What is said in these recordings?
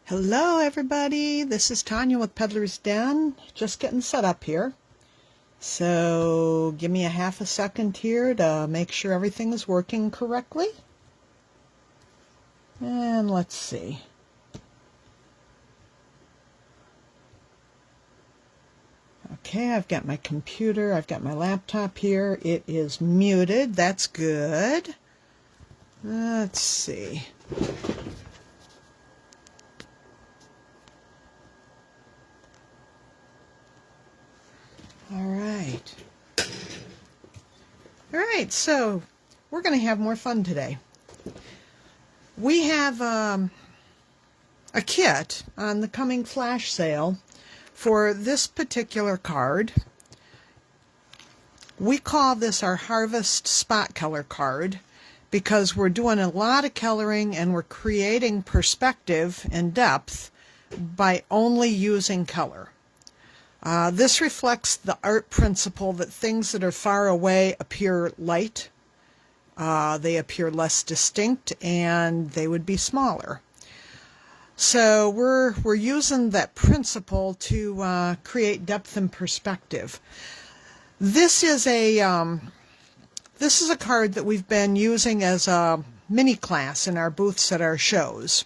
Hello everybody, this is Tanya with Peddler's Den, just getting set up here. So give me a half a second here to make sure everything is working correctly. And let's see. Okay, I've got my computer, I've got my laptop here. It is muted, that's good. Let's see. All right, so we're going to have more fun today. We have a kit on the coming flash sale for this particular card. We call this our Harvest Spot Color card because we're doing a lot of coloring and we're creating perspective and depth by only using color. This reflects the art principle that things that are far away appear light, they appear less distinct, and they would be smaller. So we're using that principle to create depth and perspective. This is a card that we've been using as a mini class in our booths at our shows,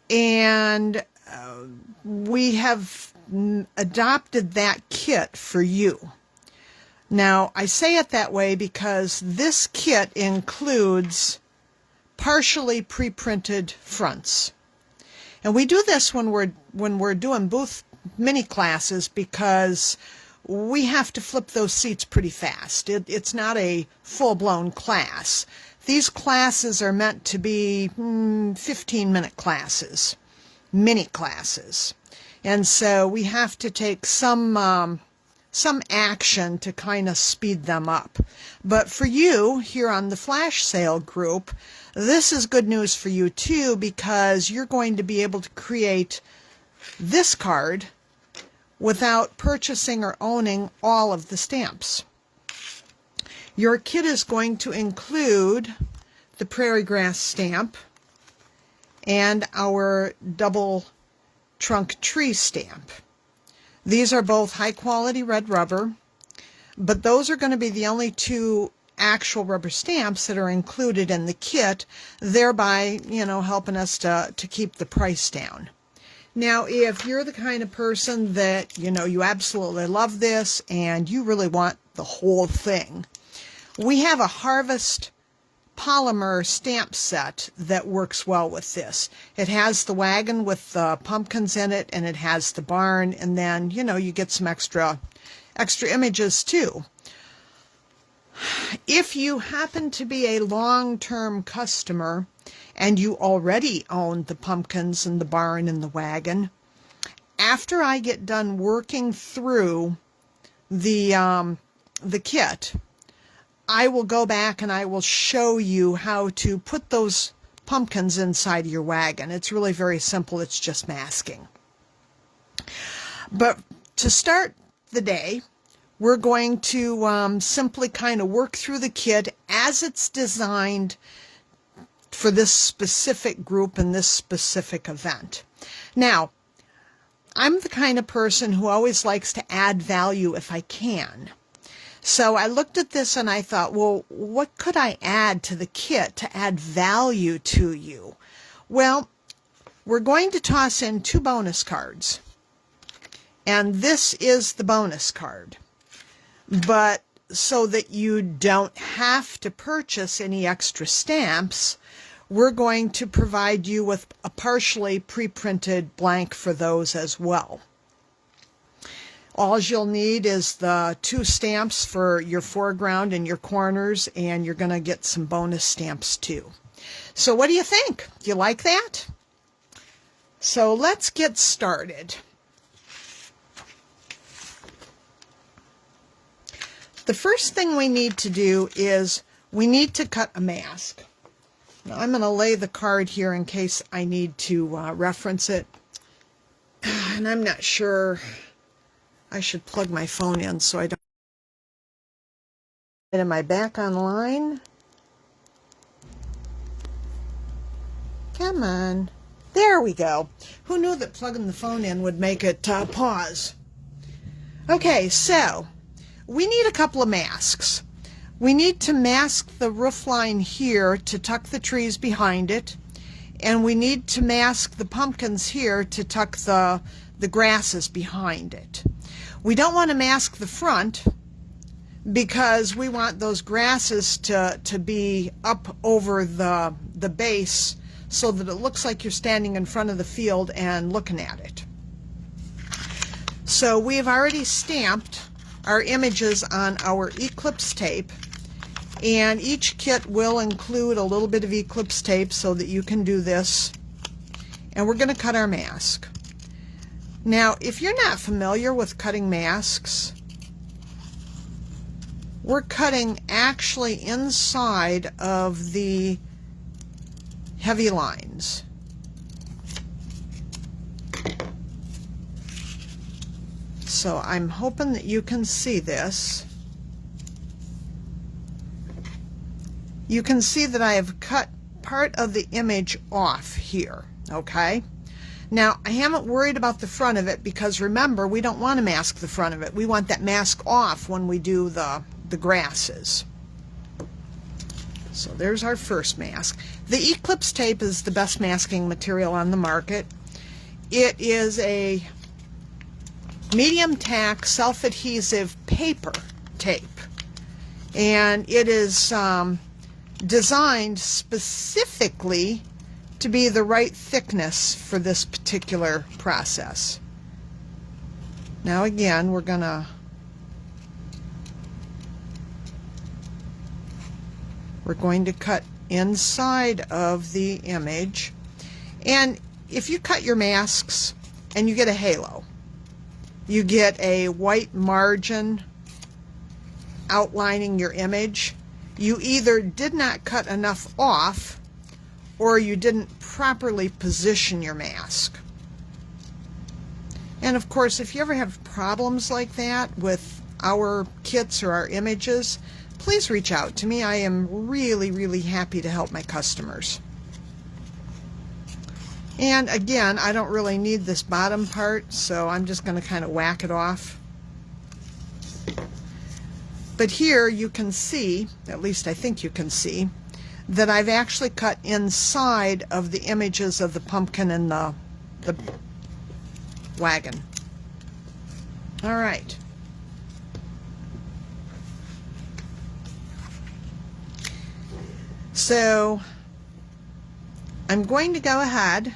and we have adopted that kit for you. Now, I say it that way because this kit includes partially pre-printed fronts. And we do this when we're doing booth mini classes because we have to flip those seats pretty fast. It's not a full-blown class. These classes are meant to be 15-minute classes, mini classes. And so we have to take some action to kind of speed them up. But for you here on the flash sale group, this is good news for you too, because you're going to be able to create this card without purchasing or owning all of the stamps. Your kit is going to include the prairie grass stamp and our double trunk tree stamp. These are both high quality red rubber, but those are going to be the only two actual rubber stamps that are included in the kit, thereby, helping us to keep the price down. Now, if you're the kind of person that, you absolutely love this and you really want the whole thing, we have a Harvest polymer stamp set that works well with this. It has the wagon with the pumpkins in it, and it has the barn, and then you get some extra images too. If you happen to be a long-term customer and you already own the pumpkins and the barn and the wagon, after I get done working through the kit, I will go back and I will show you how to put those pumpkins inside your wagon. It's really very simple. It's just masking. But to start the day, we're going to simply kind of work through the kit as it's designed for this specific group and this specific event. Now, I'm the kind of person who always likes to add value if I can. So I looked at this and I thought, well, what could I add to the kit to add value to you? Well, we're going to toss in 2 bonus cards. And this is the bonus card. But so that you don't have to purchase any extra stamps, we're going to provide you with a partially pre-printed blank for those as well. All you'll need is the 2 stamps for your foreground and your corners, and you're going to get some bonus stamps too. So what do you think? Do you like that? So let's get started. The first thing we need to do is we need to cut a mask. Now I'm going to lay the card here in case I need to reference it. And I'm not sure. I should plug my phone in so I don't. Am I back online? Come on. There we go. Who knew that plugging the phone in would make it pause? Okay, so we need a couple of masks. We need to mask the roof line here to tuck the trees behind it, and we need to mask the pumpkins here to tuck the grasses behind it. We don't want to mask the front because we want those grasses to be up over the base so that it looks like you're standing in front of the field and looking at it. So we've already stamped our images on our Eclipse tape, and each kit will include a little bit of Eclipse tape so that you can do this. And we're going to cut our mask. Now, if you're not familiar with cutting masks, we're cutting actually inside of the heavy lines. So I'm hoping that you can see this. You can see that I have cut part of the image off here, okay? Now, I haven't worried about the front of it because remember, we don't want to mask the front of it. We want that mask off when we do the grasses. So there's our first mask. The Eclipse tape is the best masking material on the market. It is a medium tack self-adhesive paper tape, and it is designed specifically to be the right thickness for this particular process. Now again, we're going to cut inside of the image, and if you cut your masks and you get a halo, you get a white margin outlining your image, you either did not cut enough off or you didn't properly position your mask. And of course, if you ever have problems like that with our kits or our images, please reach out to me. I am really, really happy to help my customers. And again, I don't really need this bottom part, so I'm just going to kind of whack it off. But here you can see, at least I think you can see, that I've actually cut inside of the images of the pumpkin and the wagon. All right. So I'm going to go ahead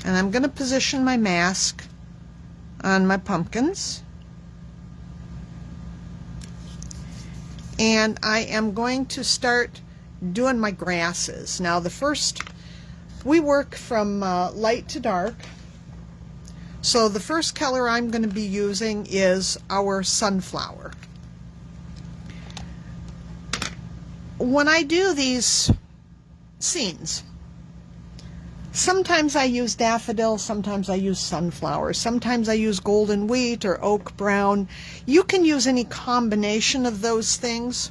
and I'm going to position my mask on my pumpkins. And I am going to start doing my grasses. Now we work from light to dark. So the first color I'm going to be using is our sunflower. When I do these scenes, sometimes I use daffodil, sometimes I use sunflower, sometimes I use golden wheat or oak brown. You can use any combination of those things.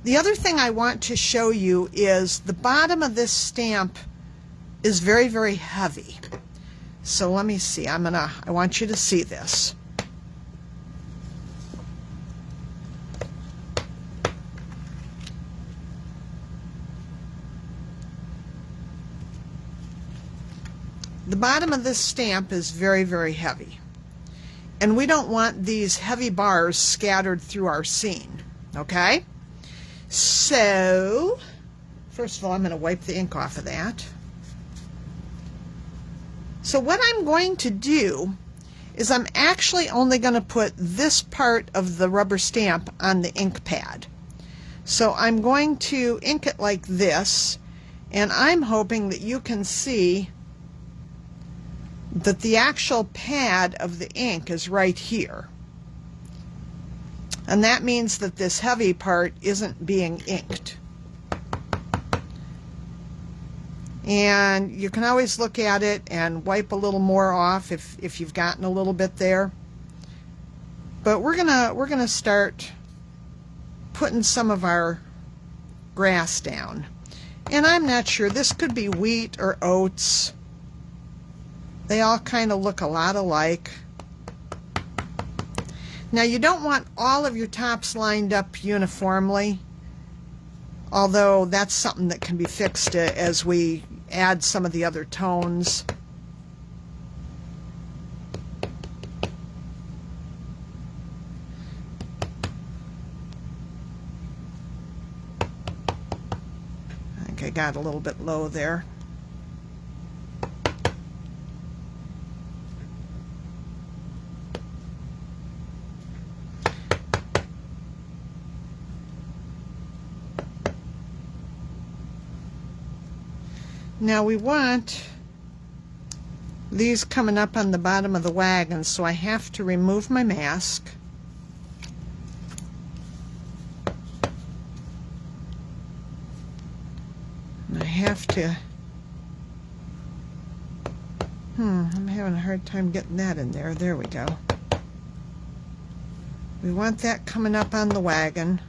The other thing I want to show you is the bottom of this stamp is very, very heavy. So let me see. I want you to see this. The bottom of this stamp is very, very heavy. And we don't want these heavy bars scattered through our scene, okay? So, first of all, I'm going to wipe the ink off of that. So what I'm going to do is I'm actually only going to put this part of the rubber stamp on the ink pad. So I'm going to ink it like this, and I'm hoping that you can see that the actual pad of the ink is right here. And that means that this heavy part isn't being inked. And you can always look at it and wipe a little more off if you've gotten a little bit there. But we're gonna start putting some of our grass down. And I'm not sure, this could be wheat or oats. They all kind of look a lot alike. Now you don't want all of your tops lined up uniformly, although that's something that can be fixed as we add some of the other tones. I think I got a little bit low there. Now we want these coming up on the bottom of the wagon, so I have to remove my mask. And I have to, I'm having a hard time getting that in there. There we go. We want that coming up on the wagon.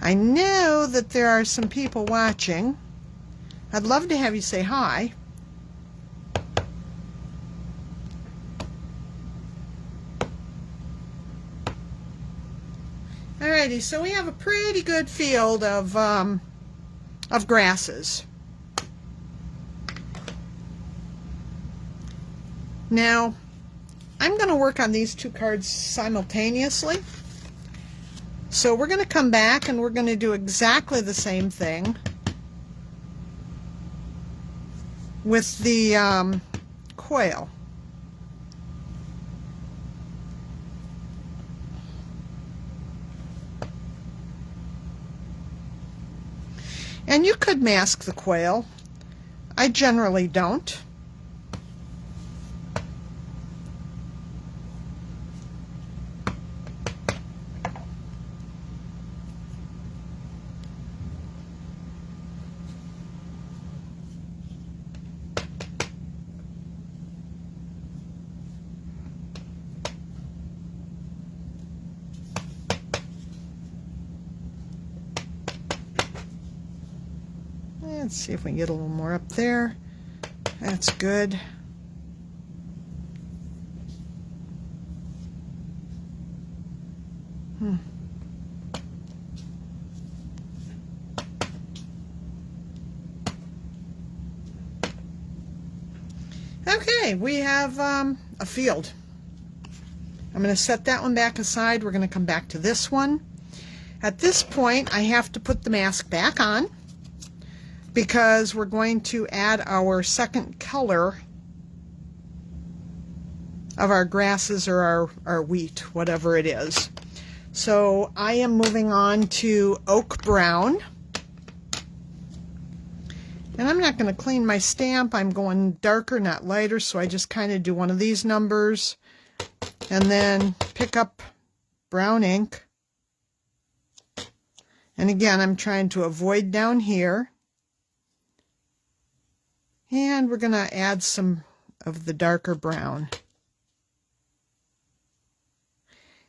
I know that there are some people watching. I'd love to have you say hi. Alrighty, so we have a pretty good field of grasses. Now, I'm going to work on these two cards simultaneously. So we're going to come back and we're going to do exactly the same thing with the quail. And you could mask the quail. I generally don't. Let's see if we can get a little more up there. That's good. Okay, we have a field. I'm going to set that one back aside. We're going to come back to this one. At this point, I have to put the mask back on, because we're going to add our second color of our grasses or our wheat, whatever it is. So I am moving on to oak brown. And I'm not going to clean my stamp. I'm going darker, not lighter, so I just kind of do one of these numbers and then pick up brown ink. And again, I'm trying to avoid down here. And we're going to add some of the darker brown.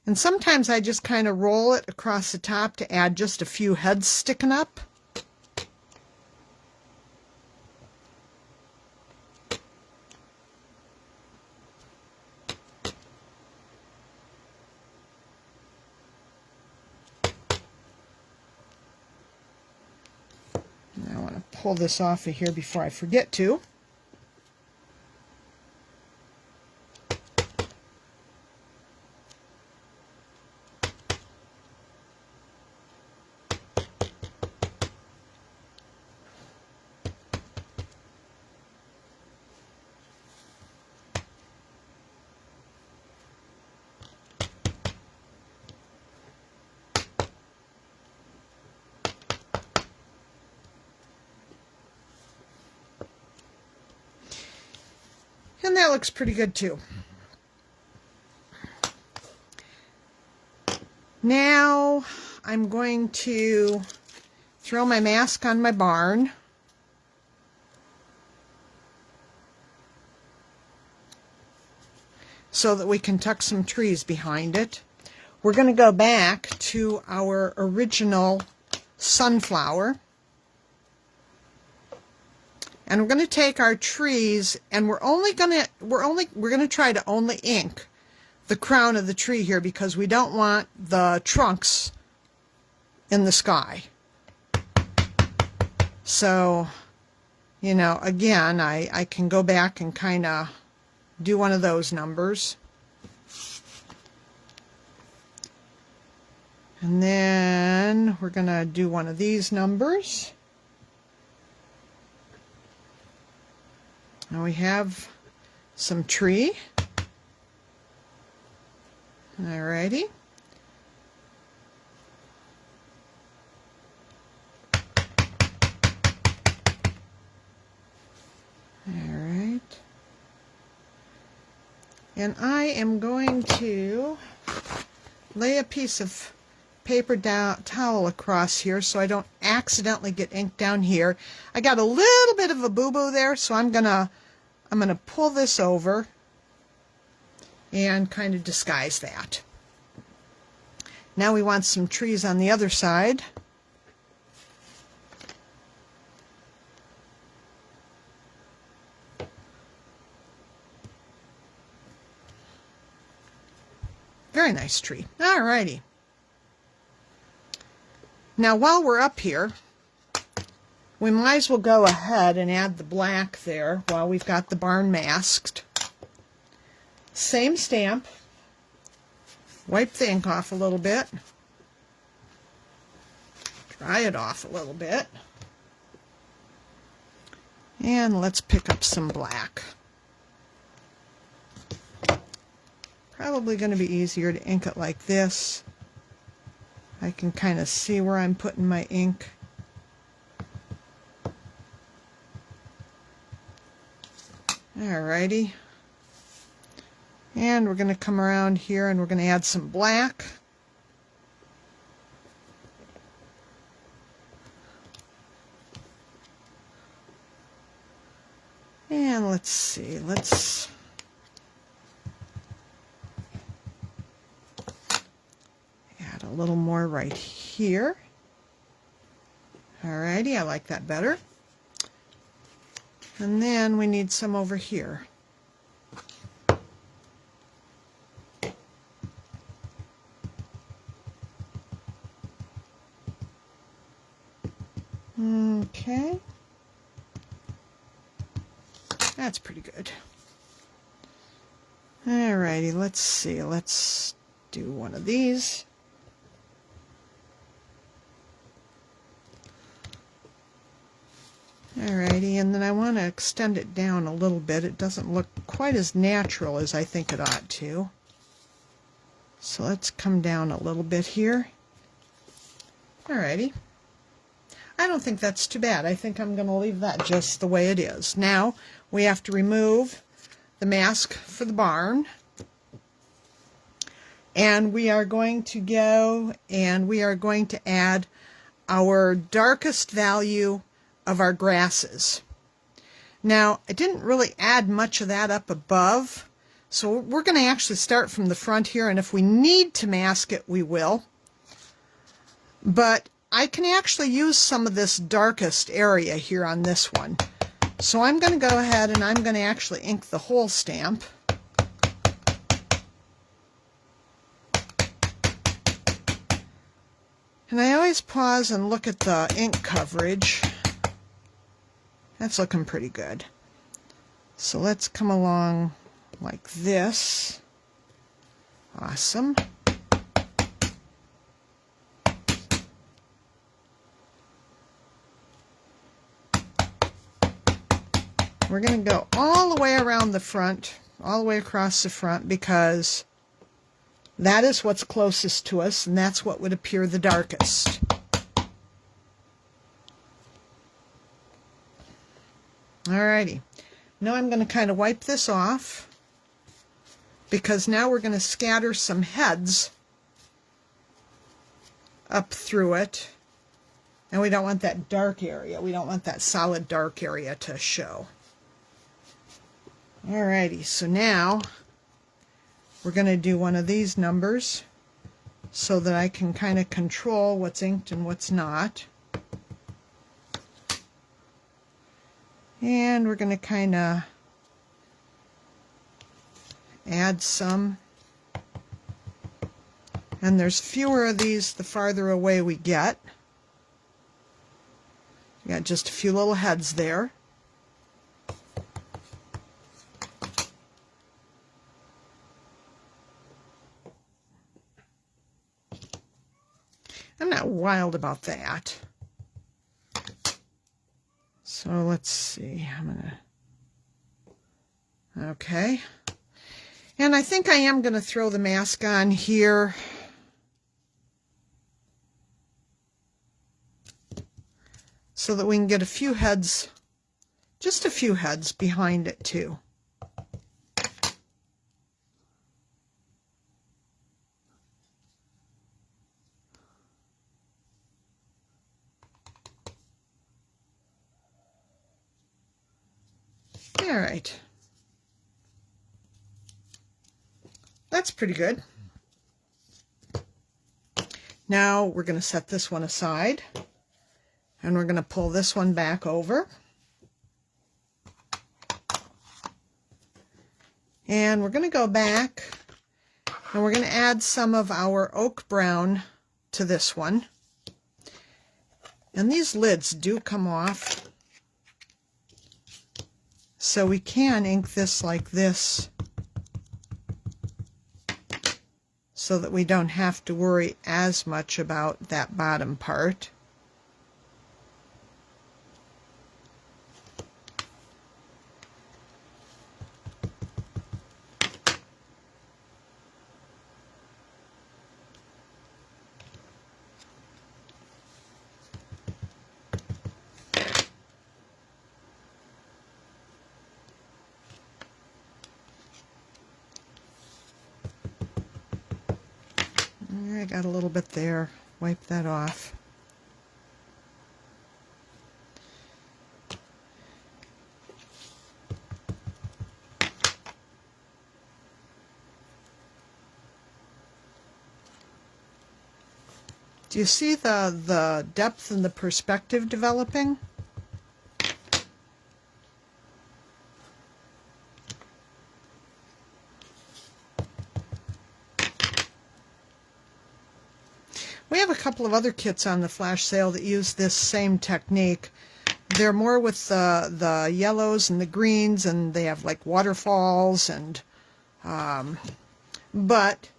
And sometimes I just kind of roll it across the top to add just a few heads sticking up. Now I want to pull this off of here before I forget to. And that looks pretty good too. Now I'm going to throw my mask on my barn. So that we can tuck some trees behind it. we're going to go back to our original sunflower. And we're going to take our trees, and we're going to try to only ink the crown of the tree here, because we don't want the trunks in the sky. So, you know, again, I can go back and kind of do one of those numbers. And then we're going to do one of these numbers. Now we have some tree. Alrighty. Alright. And I am going to lay a piece of paper towel across here so I don't accidentally get ink down here. I got a little bit of a boo-boo there, so I'm gonna pull this over and kind of disguise that. Now we want some trees on the other side. Very nice tree. Alrighty. Now while we're up here, we might as well go ahead and add the black there while we've got the barn masked. Same stamp. Wipe the ink off a little bit. Dry it off a little bit. And let's pick up some black. Probably going to be easier to ink it like this. I can kind of see where I'm putting my ink. Alrighty. And we're going to come around here and we're going to add some black. And let's see, let's add a little more right here. Alrighty, I like that better. And then we need some over here. Okay. That's pretty good. Alrighty, let's see. Let's do one of these. Alrighty, and then I want to extend it down a little bit. It doesn't look quite as natural as I think it ought to. So let's come down a little bit here. Alrighty. I don't think that's too bad. I think I'm going to leave that just the way it is. Now, we have to remove the mask for the barn. And we are going to go and we are going to add our darkest value of our grasses. Now, I didn't really add much of that up above, so we're going to actually start from the front here, and if we need to mask it, we will. But I can actually use some of this darkest area here on this one. So I'm going to go ahead and I'm going to actually ink the whole stamp. And I always pause and look at the ink coverage. That's looking pretty good. So let's come along like this. Awesome. We're going to go all the way around the front, all the way across the front, because that is what's closest to us, and that's what would appear the darkest. Alrighty. Now I'm going to kind of wipe this off, because now we're going to scatter some heads up through it, and we don't want that dark area. We don't want that solid dark area to show. Alrighty, so now we're going to do one of these numbers. so that I can kind of control what's inked and what's not. And we're going to kind of add some. And there's fewer of these the farther away we get. You got just a few little heads there. I'm not wild about that. So let's see. Okay. And I think I am going to throw the mask on here. So that we can get a few heads, just a few heads behind it too. All right. That's pretty good. Now we're going to set this one aside. And we're going to pull this one back over. And we're going to go back and we're going to add some of our oak brown to this one. And these lids do come off. So we can ink this like this so that we don't have to worry as much about that bottom part. I got a little bit there. Wipe that off. Do you see the depth and the perspective developing? We have a couple of other kits on the flash sale that use this same technique. They're more with the yellows and the greens, and they have like waterfalls and but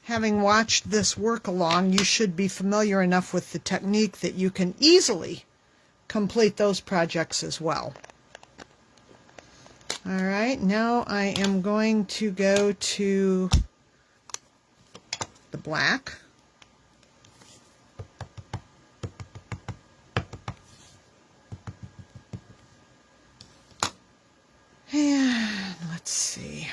having watched this work along, you should be familiar enough with the technique that you can easily complete those projects as well. All right, now I am going to go to the black. And let's see.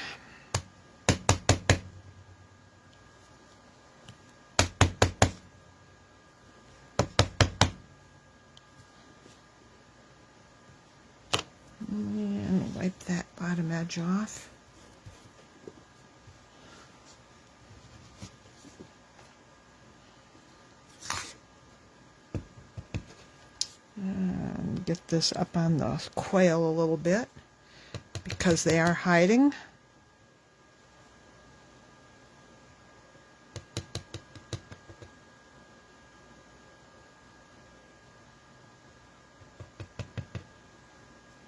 And wipe that bottom edge off. And get this up on the quail a little bit, because they are hiding.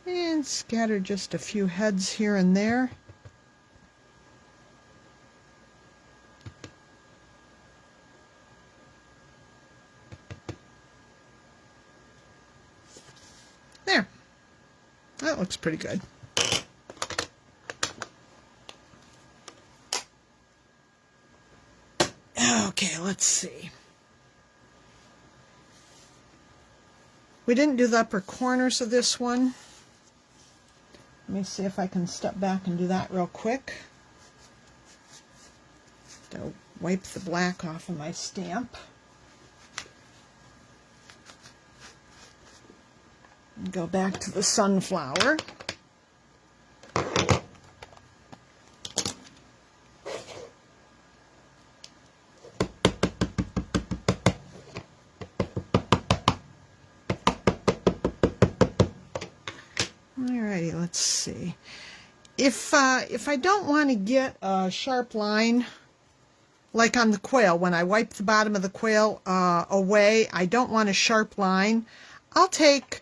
And scatter just a few heads here and there. There. That looks pretty good. Okay, let's see. We didn't do the upper corners of this one. Let me see if I can step back and do that real quick. To wipe the black off of my stamp. And go back to the sunflower. Alrighty, let's see. If I don't want to get a sharp line, like on the quail, when I wipe the bottom of the quail away, I don't want a sharp line. I'll take,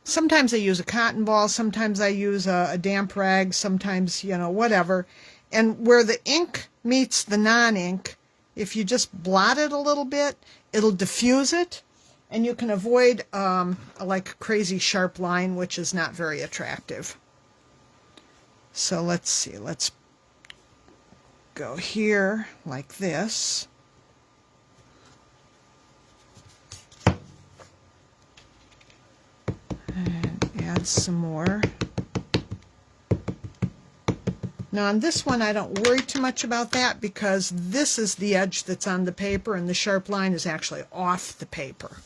sometimes I use a cotton ball, sometimes I use a damp rag, sometimes, you know, whatever. And where the ink meets the non-ink, if you just blot it a little bit, it'll diffuse it, and you can avoid like a crazy sharp line, which is not very attractive. So let's see, let's go here like this. And add some more. Now on this one I don't worry too much about that because this is the edge that's on the paper and the sharp line is actually off the paper.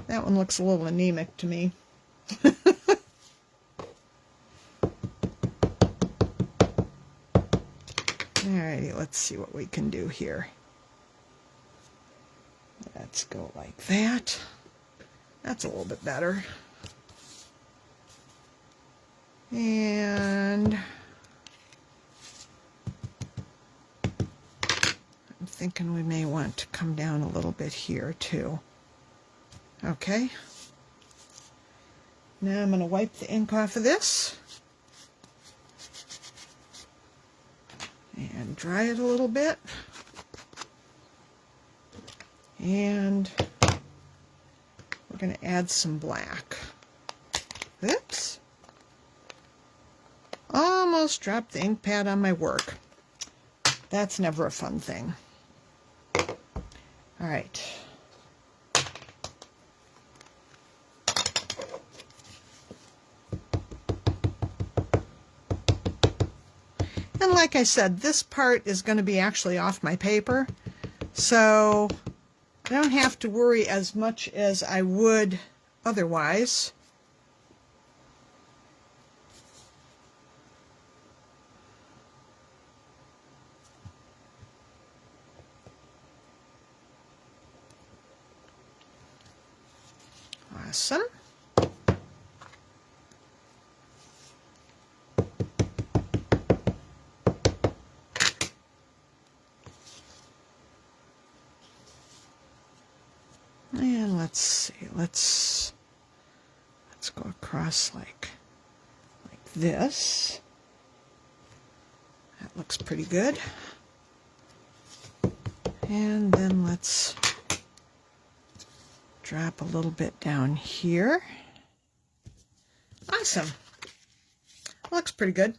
That one looks a little anemic to me. Alrighty, let's see what we can do here. Let's go like that. That's a little bit better. And I'm thinking we may want to come down a little bit here too. Okay. Now I'm going to wipe the ink off of this and dry it a little bit. And we're going to add some black. Oops. Almost dropped the ink pad on my work. That's never a fun thing. All right. And like I said, this part is going to be actually off my paper, so I don't have to worry as much as I would otherwise. Awesome. And let's see, let's go across like this. That looks pretty good. And then let's drop a little bit down here. Awesome. Looks pretty good.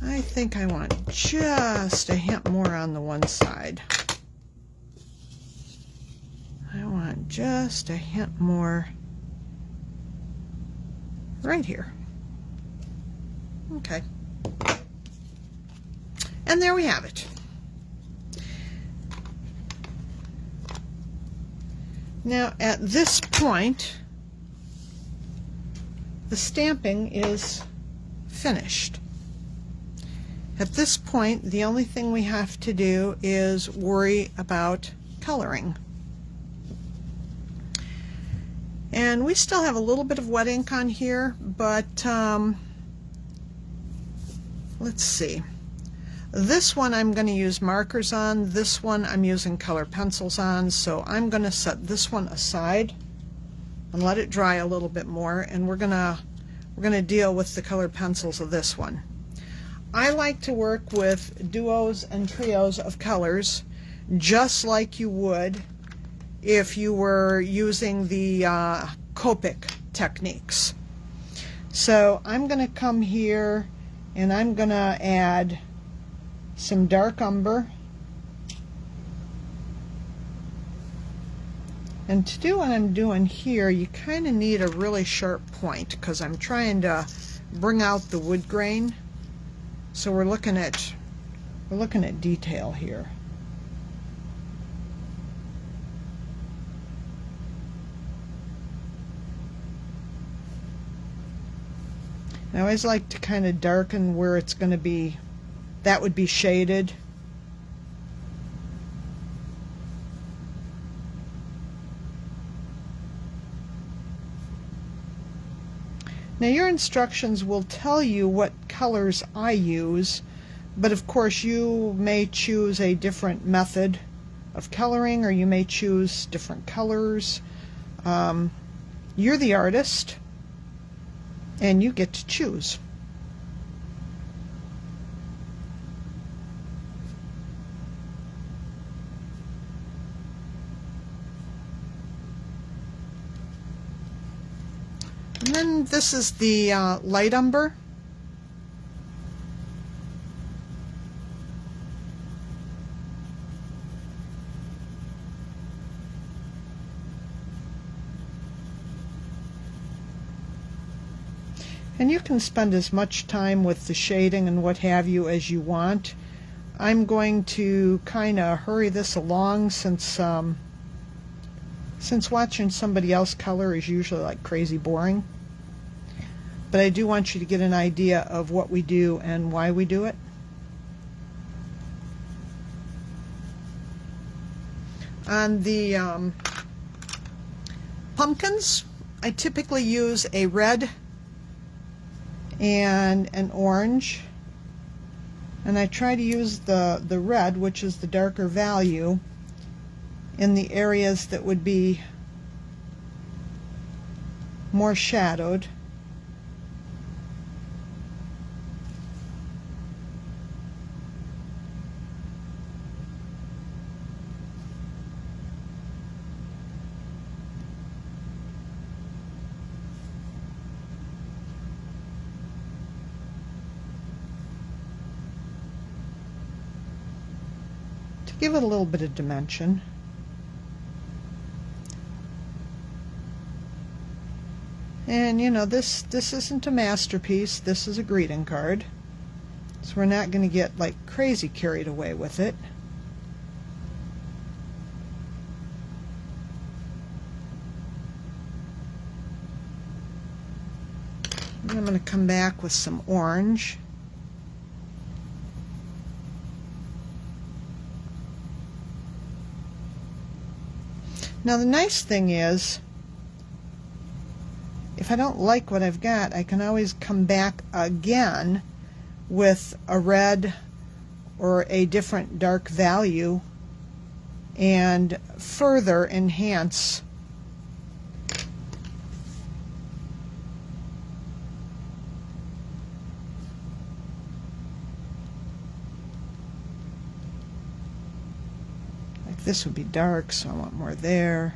I think I want just a hint more on the one side. I want just a hint more right here. Okay. And there we have it. Now at this point, the stamping is finished. At this point, the only thing we have to do is worry about coloring. And we still have a little bit of wet ink on here, but let's see. This one I'm going to use markers on. This one I'm using color pencils on, so I'm going to set this one aside and let it dry a little bit more, and we're going to deal with the colored pencils of this one. I like to work with duos and trios of colors just like you would if you were using the Copic techniques. So I'm going to come here and I'm going to add some dark umber. And to do what I'm doing here, you kind of need a really sharp point because I'm trying to bring out the wood grain. So we're looking at detail here. I always like to kind of darken where it's going to be, that would be shaded, Now your instructions will tell you what colors I use, but of course you may choose a different method of coloring, or you may choose different colors. You're the artist, and you get to choose. And then this is the light umber. And you can spend as much time with the shading and what have you as you want. I'm going to kind of hurry this along since watching somebody else color is usually like crazy boring. But I do want you to get an idea of what we do and why we do it. On the pumpkins, I typically use a red and an orange, and I try to use the red, which is the darker value, in the areas that would be more shadowed. Give it a little bit of dimension. And you know, this isn't a masterpiece, this is a greeting card. So we're not going to get like crazy carried away with it. And I'm going to come back with some orange. Now the nice thing is, if I don't like what I've got, I can always come back again with a red or a different dark value and further enhance this would be dark, so I want more there.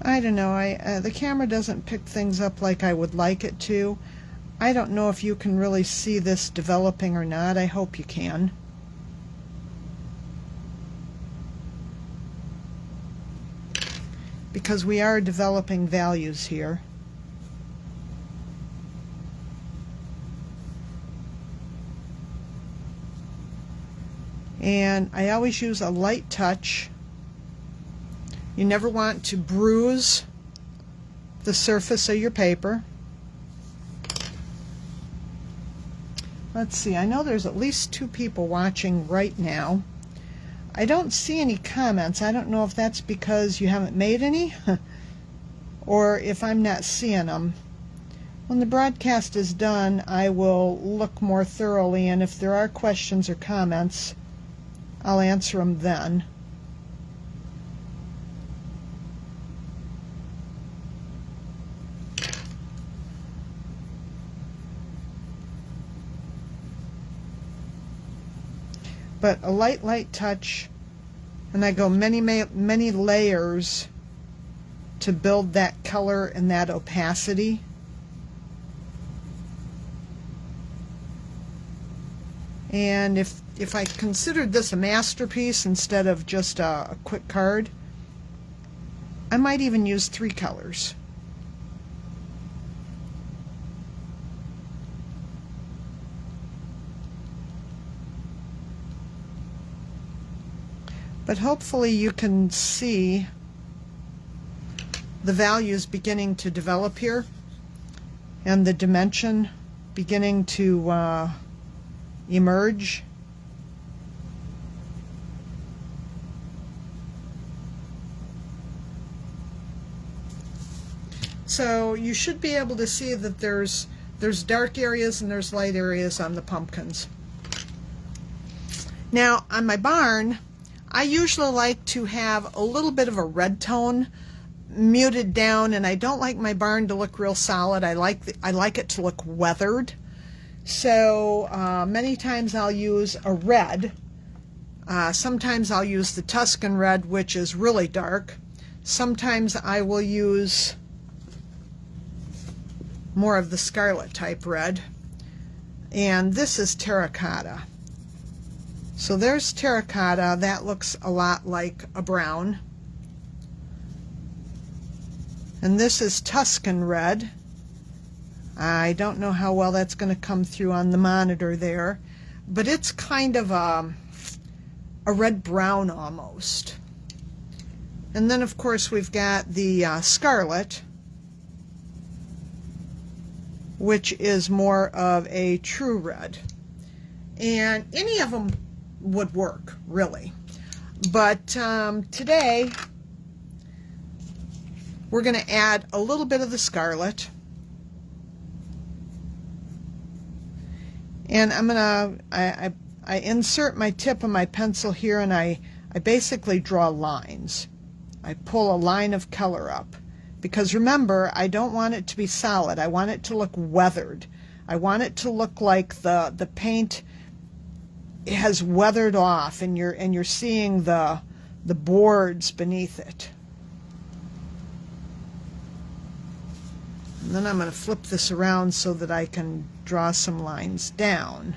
I don't know, the camera doesn't pick things up like I would like it to. I don't know if you can really see this developing or not. I hope you can. Because we are developing values here. And I always use a light touch. You never want to bruise the surface of your paper. Let's see, I know there's at least 2 people watching right now. I don't see any comments. I don't know if that's because you haven't made any or if I'm not seeing them. When the broadcast is done, I will look more thoroughly, and if there are questions or comments, I'll answer them then. But a light touch, and I go many layers to build that color and that opacity. And if I considered this a masterpiece instead of just a quick card, I might even use 3 colors. But hopefully you can see the values beginning to develop here and the dimension beginning to emerge. So you should be able to see that there's dark areas and there's light areas on the pumpkins. Now on my barn, I usually like to have a little bit of a red tone muted down, and I don't like my barn to look real solid. I like it to look weathered. So many times I'll use a red. Sometimes I'll use the Tuscan red, which is really dark. Sometimes I will use more of the scarlet type red. And this is terracotta. So there's terracotta. That looks a lot like a brown. And this is Tuscan red. I don't know how well that's going to come through on the monitor there, but it's kind of a red-brown almost. And then, of course, we've got the scarlet, which is more of a true red. And any of them would work, really. But today, we're going to add a little bit of the scarlet. And I'm going to, I insert my tip of my pencil here, and I basically draw lines. I pull a line of color up. Because remember, I don't want it to be solid. I want it to look weathered. I want it to look like the paint has weathered off, and you're seeing the boards beneath it. And then I'm going to flip this around so that I can draw some lines down.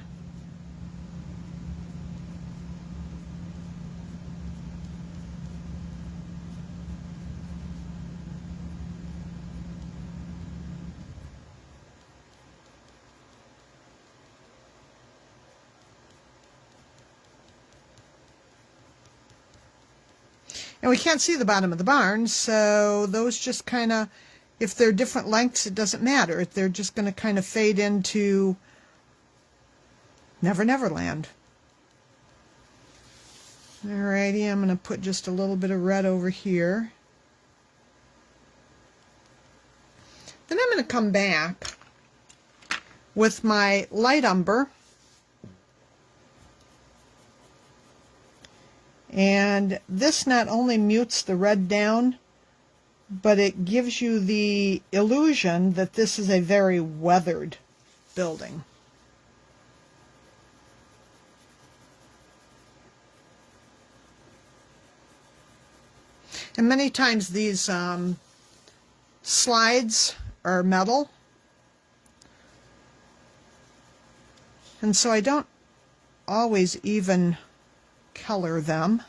And we can't see the bottom of the barn, so those just kind of, if they're different lengths, it doesn't matter. They're just going to kind of fade into Never Never Land. Alrighty, I'm going to put just a little bit of red over here. Then I'm going to come back with my light umber. And this not only mutes the red down, but it gives you the illusion that this is a very weathered building. And many times these slides are metal. And so I don't always even color them.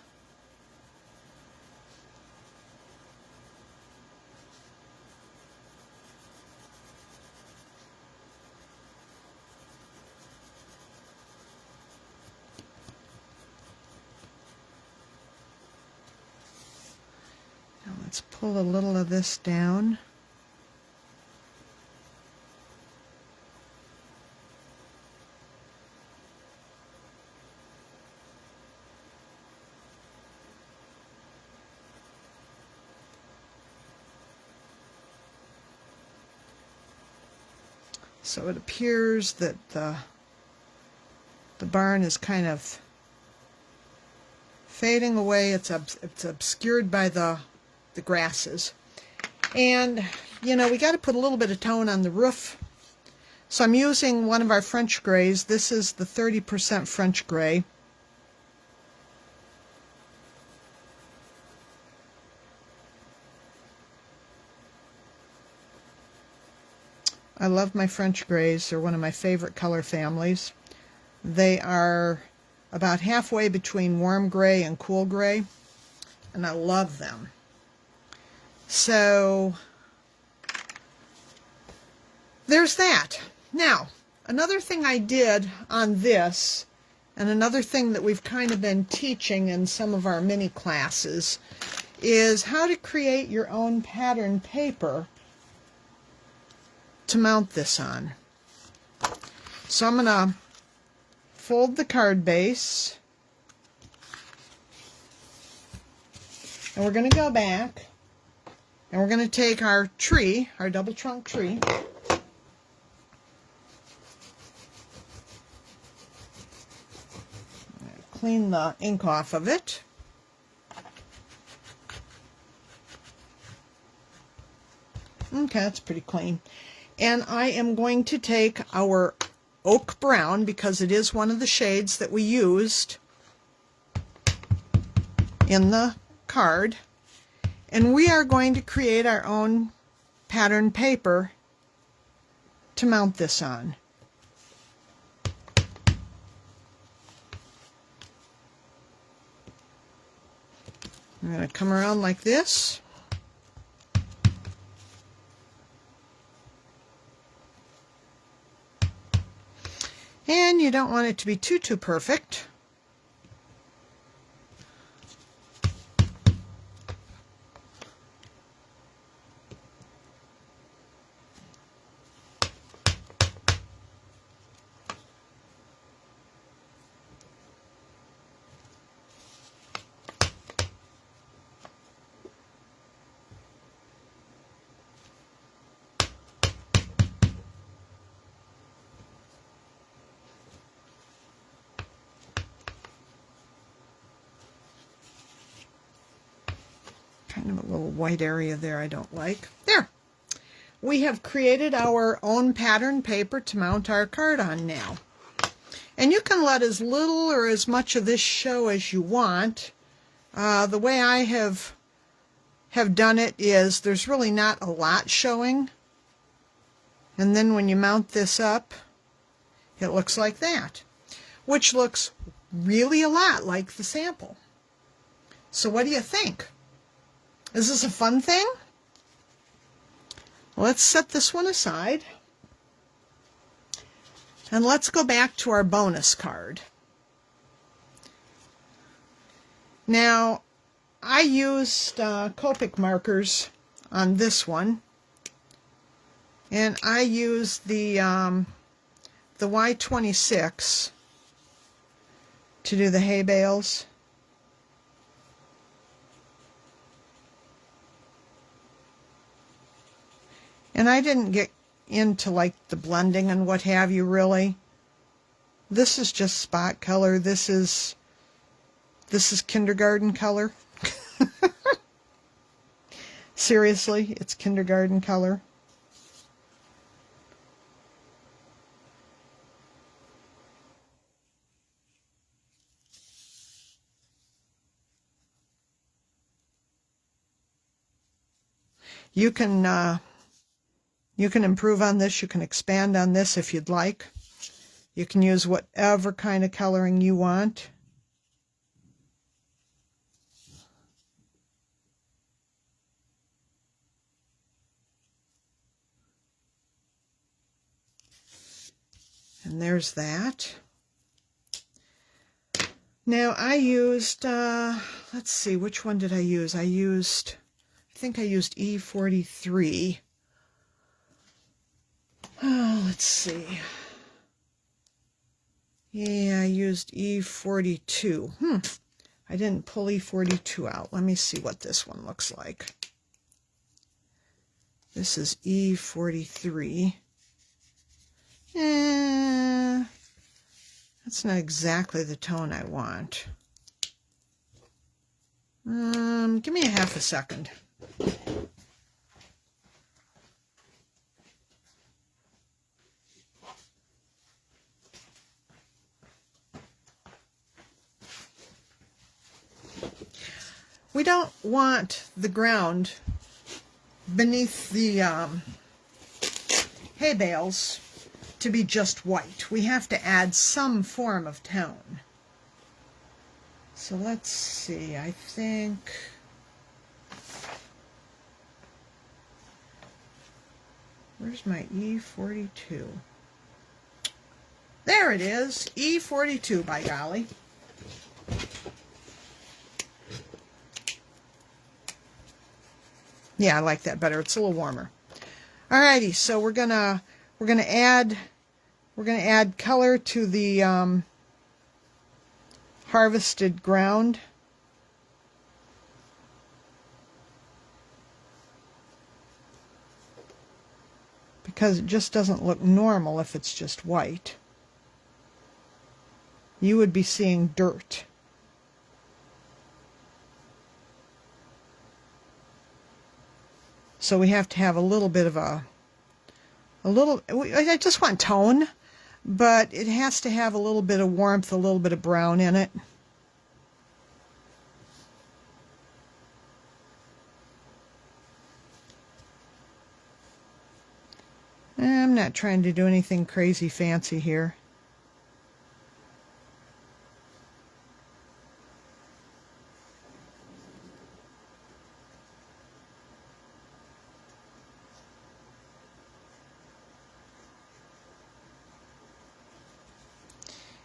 Now let's pull a little of this down. So it appears that the barn is kind of fading away. It's obscured by the grasses. And, you know, we got to put a little bit of tone on the roof. So I'm using one of our French grays. This is the 30% French gray. I love my French grays. They're one of my favorite color families. They are about halfway between warm gray and cool gray, and I love them. So there's that. Now, another thing I did on this, and another thing that we've kind of been teaching in some of our mini classes, is how to create your own pattern paper to mount this on. So I'm going to fold the card base, and we're going to go back And we're going to take our tree, our double trunk tree, clean the ink off of it. Okay, that's pretty clean. And I am going to take our oak brown, because it is one of the shades that we used in the card, and we are going to create our own pattern paper to mount this on. I'm going to come around like this. And you don't want it to be too perfect. Kind of a little white area there I don't like. There! We have created our own pattern paper to mount our card on now. And you can let as little or as much of this show as you want. The way I have done it is there's really not a lot showing. And then when you mount this up, it looks like that, which looks really a lot like the sample. So what do you think? Is this a fun thing? Let's set this one aside. And let's go back to our bonus card. Now, I used Copic markers on this one. And I used the Y26 to do the hay bales. And I didn't get into like the blending and what have you really. This is just spot color. This is kindergarten color. Seriously, it's kindergarten color. You can improve on this. You can expand on this if you'd like. You can use whatever kind of coloring you want. And there's that. Now I used, let's see, which one did I use? I think I used E43. Oh, let's see. Yeah, I used E42. I didn't pull E42 out. Let me see what this one looks like. This is E43. That's not exactly the tone I want. Give me a half a second. We don't want the ground beneath the hay bales to be just white. We have to add some form of tone. So let's see, I think where's my E42? There it is, E42 by golly. Yeah, I like that better. It's a little warmer. Alrighty, so we're gonna add color to the harvested ground. because it just doesn't look normal if it's just white. You would be seeing dirt. So we have to have a little bit of I just want tone, but it has to have a little bit of warmth, a little bit of brown in it. I'm not trying to do anything crazy fancy here.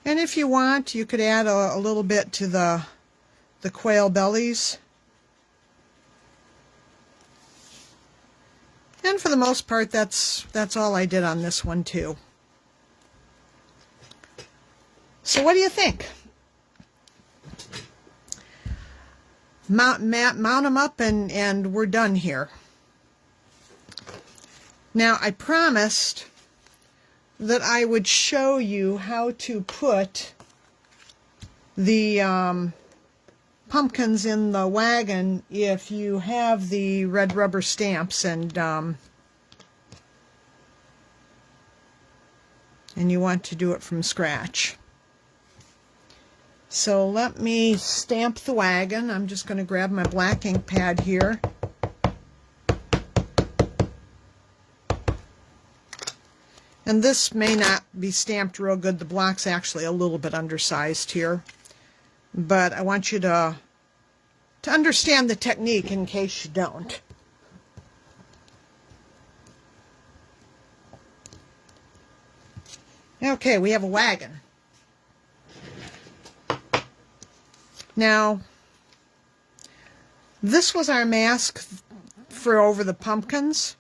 And if you want, you could add a little bit to the quail bellies. And for the most part, that's all I did on this one too. So what do you think? Mount them up and we're done here. Now I promised that I would show you how to put the pumpkins in the wagon if you have the red rubber stamps and you want to do it from scratch. So let me stamp the wagon. I'm just going to grab my black ink pad here. And this may not be stamped real good. The block's actually a little bit undersized here. But I want you to understand the technique in case you don't. Okay, we have a wagon. Now, this was our mask for over the pumpkins.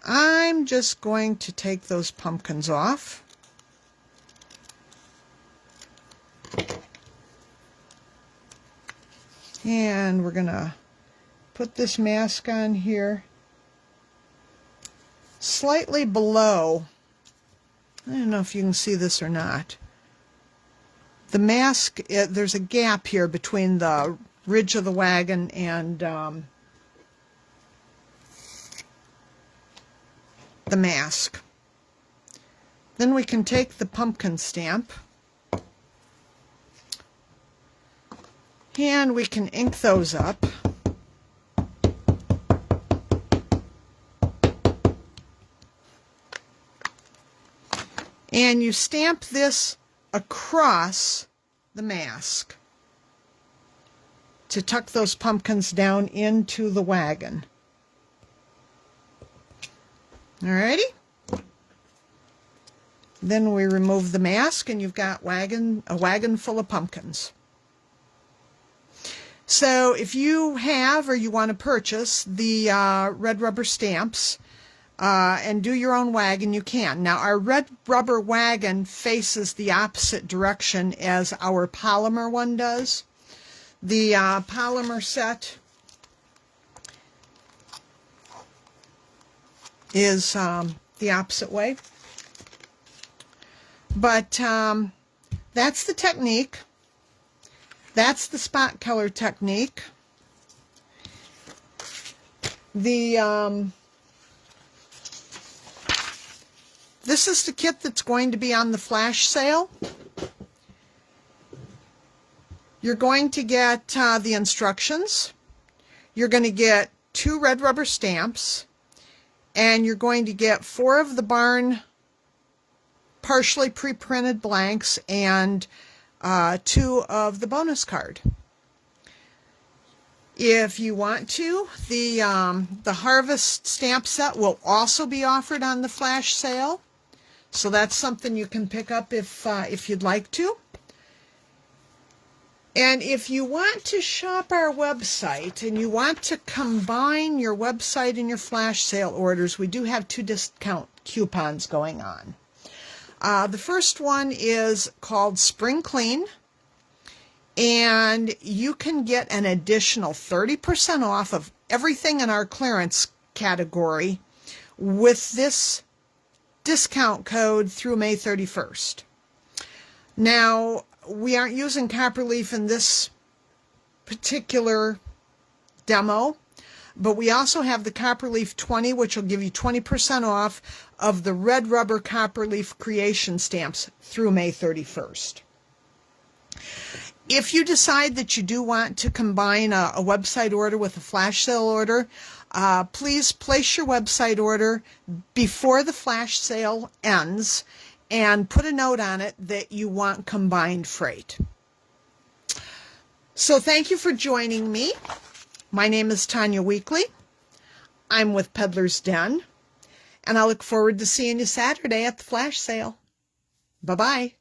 I'm just going to take those pumpkins off. And we're going to put this mask on here slightly below. I don't know if you can see this or not. The mask, there's a gap here between the ridge of the wagon and the mask. Then we can take the pumpkin stamp and we can ink those up. And you stamp this across the mask to tuck those pumpkins down into the wagon. Alrighty? Then we remove the mask and you've got a wagon full of pumpkins. So if you have or you want to purchase the red rubber stamps and do your own wagon, you can. Now our red rubber wagon faces the opposite direction as our polymer one does. The polymer set is the opposite way. But that's the technique. That's the spot color technique. This is the kit that's going to be on the flash sale. You're going to get the instructions. You're going to get 2 red rubber stamps. And you're going to get 4 of the barn partially pre-printed blanks and 2 of the bonus card. If you want to, the Harvest stamp set will also be offered on the flash sale. So that's something you can pick up if you'd like to. And if you want to shop our website and you want to combine your website and your flash sale orders, we do have 2 discount coupons going on. The first one is called Spring Clean, and you can get an additional 30% off of everything in our clearance category with this discount code through May 31st. Now, we aren't using Copperleaf in this particular demo, but we also have the Copperleaf 20, which will give you 20% off of the red rubber Copperleaf creation stamps through May 31st. If you decide that you do want to combine a website order with a flash sale order, please place your website order before the flash sale ends and put a note on it that you want combined freight. So thank you for joining me. My name is Tanya Weekly. I'm with Peddler's Den, and I look forward to seeing you Saturday at the flash sale. Bye-bye.